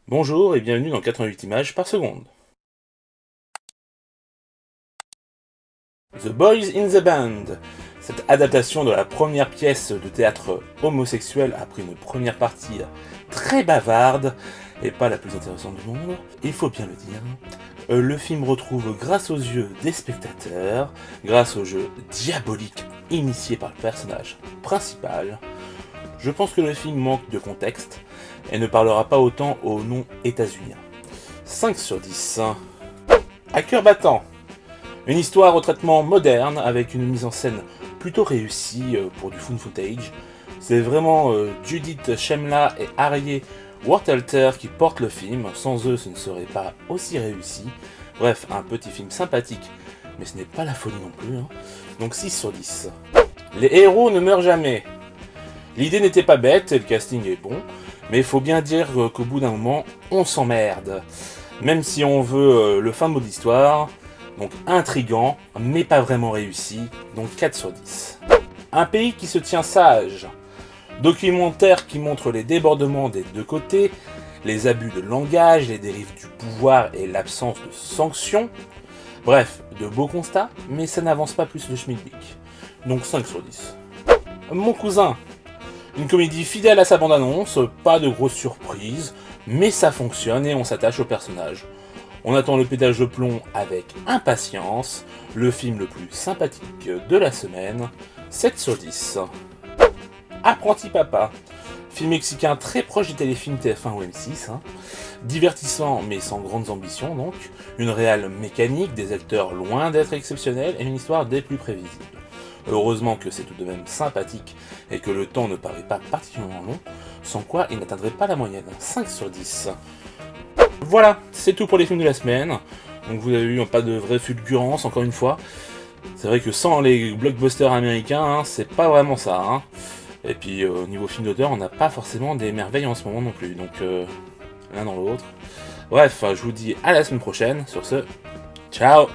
Bonjour et bienvenue dans 88 images par seconde. The Boys in the Band. Cette adaptation de la première pièce de théâtre homosexuel après une première partie très bavarde et pas la plus intéressante du monde, il faut bien le dire. Le film retrouve grâce aux yeux des spectateurs, grâce au jeu diabolique initié par le personnage principal. Je pense que le film manque de contexte et ne parlera pas autant aux non-états-uniens. 5 sur 10. À cœur battant. Une histoire au traitement moderne avec une mise en scène plutôt réussie pour du found footage. C'est vraiment Judith Shemla et Harry Wartelter qui portent le film. Sans eux, ce ne serait pas aussi réussi. Bref, un petit film sympathique, mais ce n'est pas la folie non plus. Donc 6 sur 10. Les héros ne meurent jamais. L'idée n'était pas bête et le casting est bon, mais il faut bien dire qu'au bout d'un moment, on s'emmerde. Même si on veut le fin mot de l'histoire, donc intriguant, mais pas vraiment réussi, donc 4 sur 10. Un pays qui se tient sage. Documentaire qui montre les débordements des deux côtés, les abus de langage, les dérives du pouvoir et l'absence de sanctions. Bref, de beaux constats, mais ça n'avance pas plus le schmilblick. Donc 5 sur 10. Mon cousin. Une comédie fidèle à sa bande-annonce, pas de grosses surprises, mais ça fonctionne et on s'attache au personnage. On attend le pédage de plomb avec impatience, le film le plus sympathique de la semaine, 7 sur 10. Apprenti Papa, film mexicain très proche des téléfilms TF1 ou M6, divertissant mais sans grandes ambitions donc, une réale mécanique, des acteurs loin d'être exceptionnels et une histoire des plus prévisibles. Heureusement que c'est tout de même sympathique et que le temps ne paraît pas particulièrement long, sans quoi il n'atteindrait pas la moyenne, 5 sur 10. Voilà, c'est tout pour les films de la semaine. Donc vous avez eu pas de vraie fulgurance, encore une fois. C'est vrai que sans les blockbusters américains, c'est pas vraiment ça. Et puis au niveau film d'auteur, on n'a pas forcément des merveilles en ce moment non plus. Donc l'un dans l'autre. Bref, je vous dis à la semaine prochaine. Sur ce, ciao!